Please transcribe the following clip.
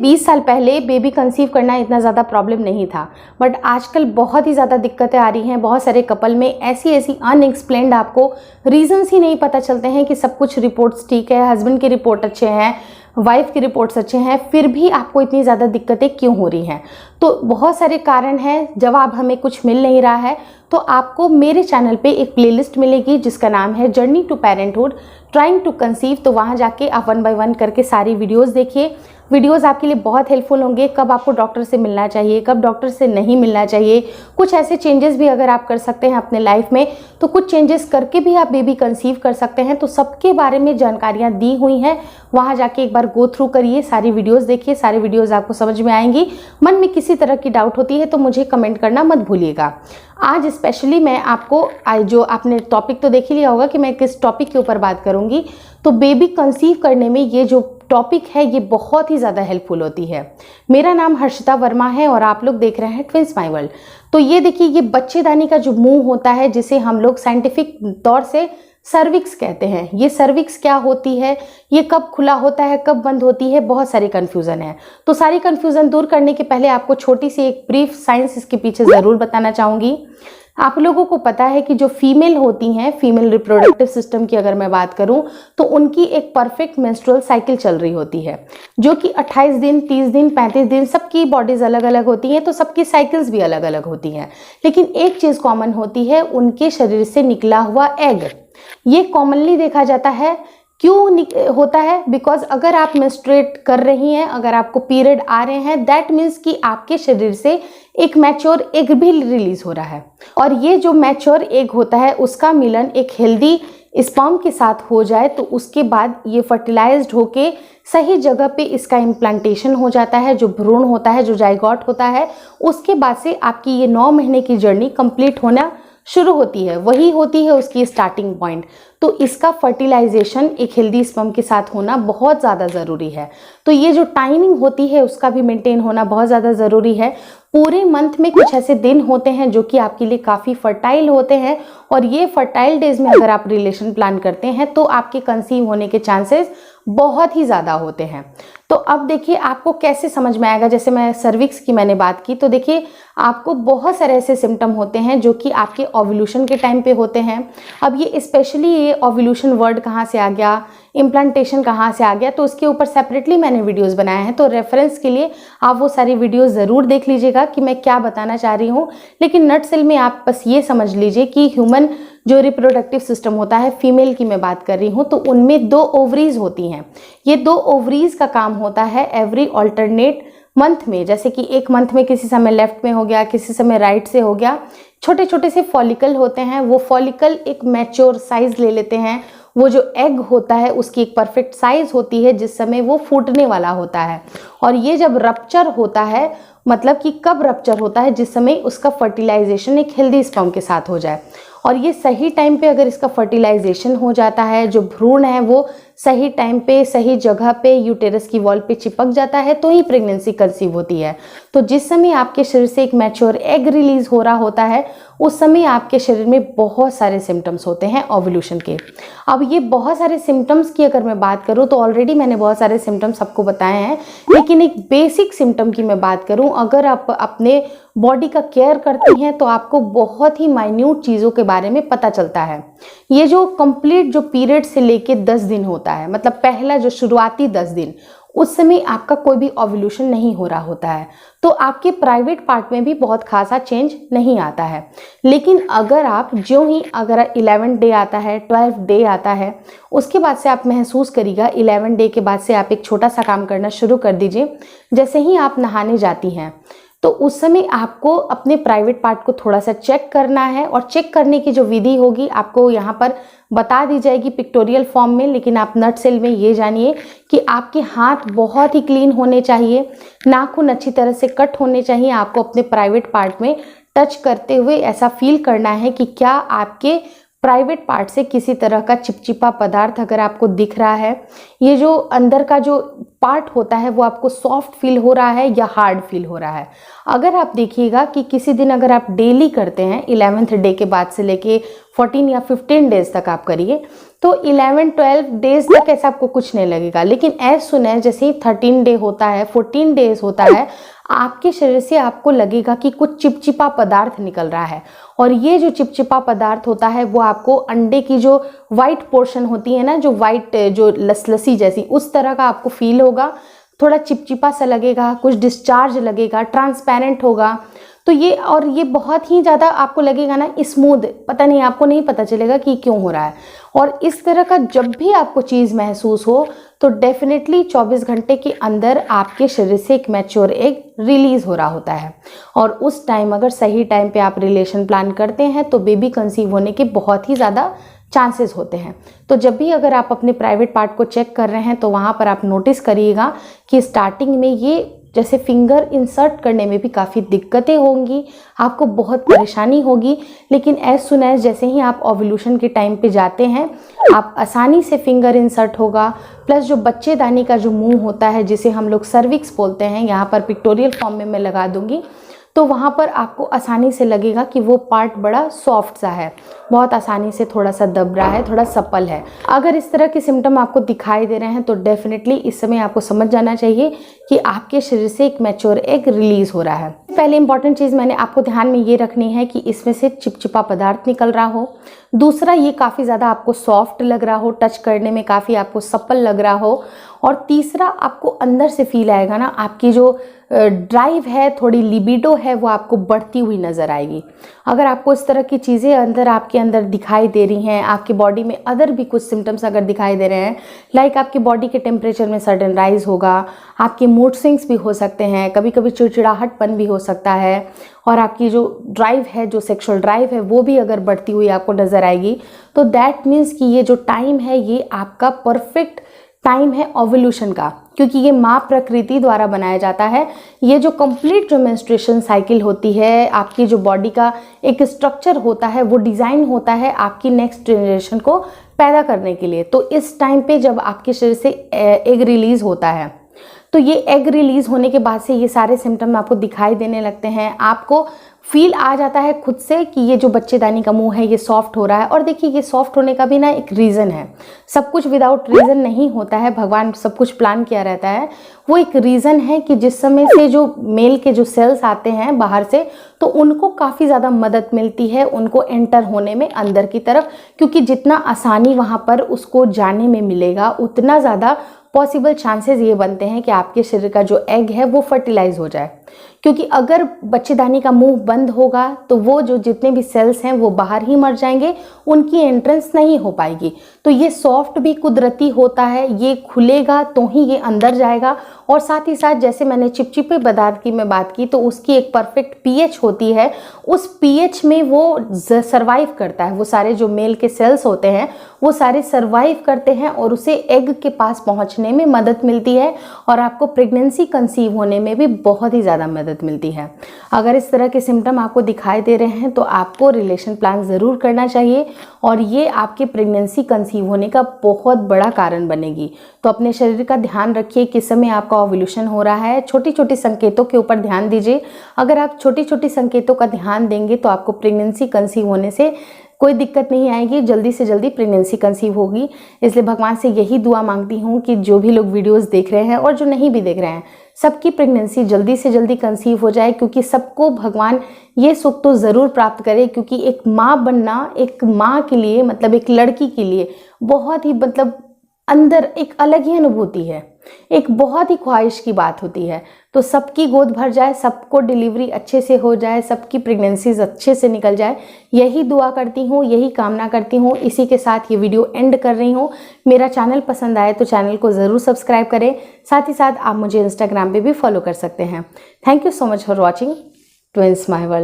20 साल पहले baby conceive करना इतना ज़्यादा प्रॉब्लम नहीं था, बट आजकल बहुत ही ज़्यादा दिक्कतें आ रही हैं। बहुत सारे कपल में ऐसी ऐसी अनएक्सप्लेन्ड आपको रीजंस ही नहीं पता चलते हैं कि सब कुछ रिपोर्ट्स ठीक है, हस्बैंड के रिपोर्ट अच्छे हैं, वाइफ के रिपोर्ट्स अच्छे हैं, फिर भी आपको इतनी ज़्यादा दिक्कतें क्यों हो रही हैं। तो बहुत सारे कारण हैं, जवाब हमें कुछ मिल नहीं रहा है। तो आपको मेरे चैनल पे एक प्लेलिस्ट मिलेगी जिसका नाम है journey to parenthood trying to conceive. तो वहाँ जाके आप 1 बाय 1 करके सारी वीडियोस देखिए। वीडियोस आपके लिए बहुत हेल्पफुल होंगे। कब आपको डॉक्टर से मिलना चाहिए, कब डॉक्टर से नहीं मिलना चाहिए, कुछ ऐसे चेंजेस भी अगर आप कर सकते हैं अपने लाइफ में, तो कुछ चेंजेस करके भी आप बेबी कंसीव कर सकते हैं। तो सबके बारे में जानकारियाँ दी हुई हैं, वहाँ जाके एक बार गो थ्रू करिए, सारी वीडियोस देखिए, सारी वीडियोस आपको समझ में आएंगी। मन में किसी तरह की डाउट होती है तो मुझे कमेंट करना मत भूलिएगा। आज स्पेशली मैं आपको जो आपने टॉपिक तो देख ही लिया होगा कि मैं किस टॉपिक के ऊपर बात करूंगी। तो बेबी कंसीव करने में ये जो टॉपिक है ये बहुत ही ज़्यादा हेल्पफुल होती है। मेरा नाम हर्षिता वर्मा है और आप लोग देख रहे हैं ट्विंस माय वर्ल्ड। तो ये देखिए, ये बच्चेदानी का जो मुंह होता है, जिसे हम लोग साइंटिफिक तौर से सर्विक्स कहते हैं। ये सर्विक्स क्या होती है, ये कब खुला होता है, कब बंद होती है, बहुत सारी कन्फ्यूज़न है। तो सारी कन्फ्यूज़न दूर करने के पहले आपको छोटी सी एक ब्रीफ साइंस इसके पीछे ज़रूर बताना चाहूँगी। आप लोगों को पता है कि जो फीमेल होती हैं, फीमेल रिप्रोडक्टिव सिस्टम की अगर मैं बात करूं, तो उनकी एक परफेक्ट मेंस्ट्रुअल साइकिल चल रही होती है, जो कि 28 दिन, 30 दिन, 35 दिन, सबकी बॉडीज अलग अलग होती हैं, तो सबकी साइकिल्स भी अलग अलग होती हैं। लेकिन एक चीज़ कॉमन होती है, उनके शरीर से निकला हुआ एग। ये कॉमनली देखा जाता है। क्यों होता है? बिकॉज अगर आप मेंस्ट्रुएट कर रही हैं, अगर आपको पीरियड आ रहे हैं, दैट मीन्स कि आपके शरीर से एक मैच्योर एग भी रिलीज हो रहा है। और ये जो मैच्योर एग होता है, उसका मिलन एक हेल्दी स्पर्म के साथ हो जाए तो उसके बाद ये फर्टिलाइज्ड होके सही जगह पे इसका इम्प्लांटेशन हो जाता है। जो भ्रूण होता है, जो जाइगोट होता है, उसके बाद से आपकी ये 9 महीने की जर्नी कंप्लीट होना शुरू होती है। वही होती है उसकी स्टार्टिंग पॉइंट। तो इसका फर्टिलाइजेशन एक हेल्दी स्पर्म के साथ होना बहुत ज़्यादा ज़रूरी है। तो ये जो टाइमिंग होती है उसका भी मेंटेन होना बहुत ज़्यादा ज़रूरी है। पूरे मंथ में कुछ ऐसे दिन होते हैं जो कि आपके लिए काफ़ी फर्टाइल होते हैं, और ये फर्टाइल डेज में अगर आप रिलेशन प्लान करते हैं तो आपके कंसीव होने के चांसेस बहुत ही ज़्यादा होते हैं। तो अब देखिए आपको कैसे समझ में आएगा। जैसे मैं सर्विक्स की मैंने बात की, तो देखिए आपको बहुत सारे ऐसे सिम्टम होते हैं जो कि आपके ओव्यूलेशन के टाइम पे होते हैं। अब ये स्पेशली ये ओव्यूलेशन वर्ड कहाँ से आ गया, इम्प्लांटेशन कहाँ से आ गया, तो उसके ऊपर सेपरेटली मैंने वीडियोस बनाए हैं। तो रेफरेंस के लिए आप वो सारी वीडियोस ज़रूर देख लीजिएगा कि मैं क्या बताना चाह रही हूँ। लेकिन नटसेल में आप बस ये समझ लीजिए कि ह्यूमन जो रिप्रोडक्टिव सिस्टम होता है, फीमेल की मैं बात कर रही हूँ, तो उनमें 2 ओवरीज होती हैं। ये 2 ओवरीज का काम होता है एवरी ऑल्टरनेट मंथ में। जैसे कि एक मंथ में किसी समय लेफ्ट में हो गया, किसी समय राइट से हो गया। छोटे छोटे से फॉलिकल होते हैं, वो फॉलिकल एक मैच्योर साइज ले लेते हैं। वो जो एग होता है उसकी एक परफेक्ट साइज होती है जिस समय वो फूटने वाला होता है। और ये जब रप्चर होता है, मतलब कि कब रप्चर होता है, जिस समय उसका फर्टिलाइजेशन एक हेल्दी स्पर्म के साथ हो जाए। और ये सही टाइम पे अगर इसका फर्टिलाइजेशन हो जाता है, जो भ्रूण है वो सही टाइम पे सही जगह पे यूटेरस की वॉल पे चिपक जाता है, तो ही प्रेगनेंसी कंसीव होती है। तो जिस समय आपके शरीर से एक मैच्योर एग रिलीज हो रहा होता है, उस समय आपके शरीर में बहुत सारे सिम्टम्स होते हैं ओव्यूलेशन के। अब ये बहुत सारे सिम्टम्स की अगर मैं बात करूँ तो ऑलरेडी मैंने बहुत सारे सिम्टम्स सबको बताए हैं, लेकिन एक बेसिक सिम्टम की मैं बात करूँ, अगर आप अपने बॉडी का केयर करती हैं तो आपको बहुत ही माइन्यूट चीज़ों के बारे में पता चलता है। ये जो कंप्लीट जो पीरियड से लेके 10 दिन होता है, मतलब पहला जो शुरुआती 10 दिन, उस समय आपका कोई भी ओव्यूलेशन नहीं हो रहा होता है, तो आपके प्राइवेट पार्ट में भी बहुत खासा चेंज नहीं आता है। लेकिन अगर आप ज्यों ही अगर 11 डे आता है, 12 डे आता है, उसके बाद से आप महसूस करिएगा, 11 डे के बाद से आप एक छोटा सा काम करना शुरू कर दीजिए। जैसे ही आप नहाने जाती हैं तो उस समय आपको अपने प्राइवेट पार्ट को थोड़ा सा चेक करना है, और चेक करने की जो विधि होगी आपको यहाँ पर बता दी जाएगी पिक्टोरियल फॉर्म में। लेकिन आप नटसेल में ये जानिए कि आपके हाथ बहुत ही क्लीन होने चाहिए, नाखून अच्छी तरह से कट होने चाहिए। आपको अपने प्राइवेट पार्ट में टच करते हुए ऐसा फील करना है कि क्या आपके प्राइवेट पार्ट से किसी तरह का चिपचिपा पदार्थ अगर आपको दिख रहा है, ये जो अंदर का जो पार्ट होता है वो आपको सॉफ्ट फील हो रहा है या हार्ड फील हो रहा है। अगर आप देखिएगा कि किसी दिन अगर आप डेली करते हैं 11th डे के बाद से लेके 14 या 15 डेज तक आप करिए तो 11-12 डेज तक ऐसा आपको कुछ नहीं लगेगा, लेकिन एज सुन एज जैसे ही 13 डे होता है, 14 डेज होता है, आपके शरीर से आपको लगेगा कि कुछ चिपचिपा पदार्थ निकल रहा है। और ये जो चिपचिपा पदार्थ होता है वो आपको अंडे की जो वाइट पोर्शन होती है ना, जो वाइट जो लसी जैसी, उस तरह का आपको फील होगा। थोड़ा चिपचिपा सा लगेगा, कुछ डिस्चार्ज लगेगा, ट्रांसपेरेंट होगा। तो ये बहुत ही ज़्यादा आपको लगेगा ना स्मूथ, पता नहीं, आपको नहीं पता चलेगा कि क्यों हो रहा है। और इस तरह का जब भी आपको चीज़ महसूस हो तो डेफिनेटली 24 घंटे के अंदर आपके शरीर से एक मैच्योर एग रिलीज़ हो रहा होता है। और उस टाइम अगर सही टाइम पे आप रिलेशन प्लान करते हैं तो बेबी कंसीव होने के बहुत ही ज़्यादा चांसेस होते हैं। तो जब भी अगर आप अपने प्राइवेट पार्ट को चेक कर रहे हैं तो वहाँ पर आप नोटिस करिएगा कि स्टार्टिंग में ये जैसे फिंगर इंसर्ट करने में भी काफ़ी दिक्कतें होंगी, आपको बहुत परेशानी होगी, लेकिन एज सुन एज जैसे ही आप ओव्यूलेशन के टाइम पे जाते हैं आप आसानी से फिंगर इंसर्ट होगा। प्लस जो बच्चेदानी का जो मुंह होता है जिसे हम लोग सर्विक्स बोलते हैं, यहाँ पर पिक्टोरियल फॉर्म में मैं लगा दूंगी, तो वहाँ पर आपको आसानी से लगेगा कि वो पार्ट बड़ा सॉफ्ट सा है, बहुत आसानी से थोड़ा सा दब रहा है, थोड़ा सप्पल है। अगर इस तरह के सिम्टम आपको दिखाई दे रहे हैं तो डेफिनेटली इस समय आपको समझ जाना चाहिए कि आपके शरीर से एक मैच्योर एग रिलीज हो रहा है। पहले इंपॉर्टेंट चीज़ मैंने आपको ध्यान में ये रखनी है कि इसमें से चिपचिपा पदार्थ निकल रहा हो। दूसरा, ये काफ़ी ज़्यादा आपको सॉफ्ट लग रहा हो, टच करने में काफ़ी आपको सप्पल लग रहा हो। और तीसरा, आपको अंदर से फील आएगा ना, आपकी जो ड्राइव है, थोड़ी लिबिडो है, वो आपको बढ़ती हुई नज़र आएगी। अगर आपको इस तरह की चीज़ें आपके अंदर दिखाई दे रही हैं, आपकी बॉडी में अदर भी कुछ सिम्टम्स अगर दिखाई दे रहे हैं, लाइक आपकी बॉडी के टेम्परेचर में सडन राइज होगा, आपके मूड स्विंग्स भी हो सकते हैं, कभी कभी चिड़चिड़ाहटपन भी हो सकता है, और आपकी जो ड्राइव है, जो सेक्सुअल ड्राइव है, वो भी अगर बढ़ती हुई आपको नज़र आएगी, तो दैट मीन्स कि ये जो टाइम है ये आपका परफेक्ट टाइम है ओव्यूलेशन का, क्योंकि ये माँ प्रकृति द्वारा बनाया जाता है। ये जो कंप्लीट जो मेंस्ट्रुएशन साइकिल होती है, आपकी जो बॉडी का एक स्ट्रक्चर होता है, वो डिज़ाइन होता है आपकी नेक्स्ट जनरेशन को पैदा करने के लिए। तो इस टाइम पे जब आपके शरीर से एग रिलीज़ होता है तो ये एग रिलीज़ होने के बाद से ये सारे सिम्टम आपको दिखाई देने लगते हैं। आपको फील आ जाता है खुद से कि ये जो बच्चेदानी का मुंह है ये सॉफ्ट हो रहा है। और देखिए, ये सॉफ्ट होने का भी ना एक रीज़न है, सब कुछ विदाउट रीज़न नहीं होता है, भगवान सब कुछ प्लान किया रहता है। वो एक रीज़न है कि जिस समय से जो मेल के जो सेल्स आते हैं बाहर से, तो उनको काफ़ी ज़्यादा मदद मिलती है उनको एंटर होने में अंदर की तरफ, क्योंकि जितना आसानी वहाँ पर उसको जाने में मिलेगा उतना ज़्यादा पॉसिबल चांसेस ये बनते हैं कि आपके शरीर का जो एग है वो फर्टिलाइज हो जाए। क्योंकि अगर बच्चेदानी का मुंह बंद होगा तो वो जो जितने भी सेल्स हैं वो बाहर ही मर जाएंगे, उनकी एंट्रेंस नहीं हो पाएगी। तो ये सॉफ्ट भी कुदरती होता है, ये खुलेगा तो ही ये अंदर जाएगा। और साथ ही साथ जैसे मैंने चिपचिपे पदार्थ की मैं बात की, तो उसकी एक परफेक्ट पीएच होती है, उस पीएच में वो सर्वाइव करता है। वो सारे जो मेल के सेल्स होते हैं वो सारे सर्वाइव करते हैं और उसे एग के पास पहुंचने में मदद मिलती है, और आपको प्रेगनेंसी कंसीव होने में भी बहुत ही ज़्यादा मदद मिलती है। अगर इस तरह के सिम्टम आपको दिखाई दे रहे हैं तो आपको रिलेशन प्लान ज़रूर करना चाहिए, और ये आपके प्रेगनेंसी कंसीव होने का बहुत बड़ा कारण बनेगी। तो अपने शरीर का ध्यान रखिए, किस समय आपका ओव्यूलेशन हो रहा है, छोटी छोटी संकेतों के ऊपर ध्यान दीजिए। अगर आप छोटी छोटी संकेतों का ध्यान देंगे तो आपको प्रेगनेंसी कंसीव होने से कोई दिक्कत नहीं आएगी, जल्दी से जल्दी प्रेगनेंसी कंसीव होगी। इसलिए भगवान से यही दुआ मांगती हूँ कि जो भी लोग वीडियोस देख रहे हैं और जो नहीं भी देख रहे हैं, सबकी प्रेगनेंसी जल्दी से जल्दी कंसीव हो जाए, क्योंकि सबको भगवान ये सुख तो ज़रूर प्राप्त करे। क्योंकि एक माँ बनना एक माँ के लिए, मतलब एक लड़की के लिए बहुत ही, मतलब अंदर एक अलग ही अनुभूति है, एक बहुत ही ख्वाहिश की बात होती है। तो सबकी गोद भर जाए, सबको डिलीवरी अच्छे से हो जाए, सबकी प्रेगनेंसीज अच्छे से निकल जाए, यही दुआ करती हूँ, यही कामना करती हूँ। इसी के साथ ये वीडियो एंड कर रही हूँ। मेरा चैनल पसंद आए तो चैनल को ज़रूर सब्सक्राइब करें। साथ ही साथ आप मुझे इंस्टाग्राम पे भी फॉलो कर सकते हैं। Thank you so much for watching twins my world.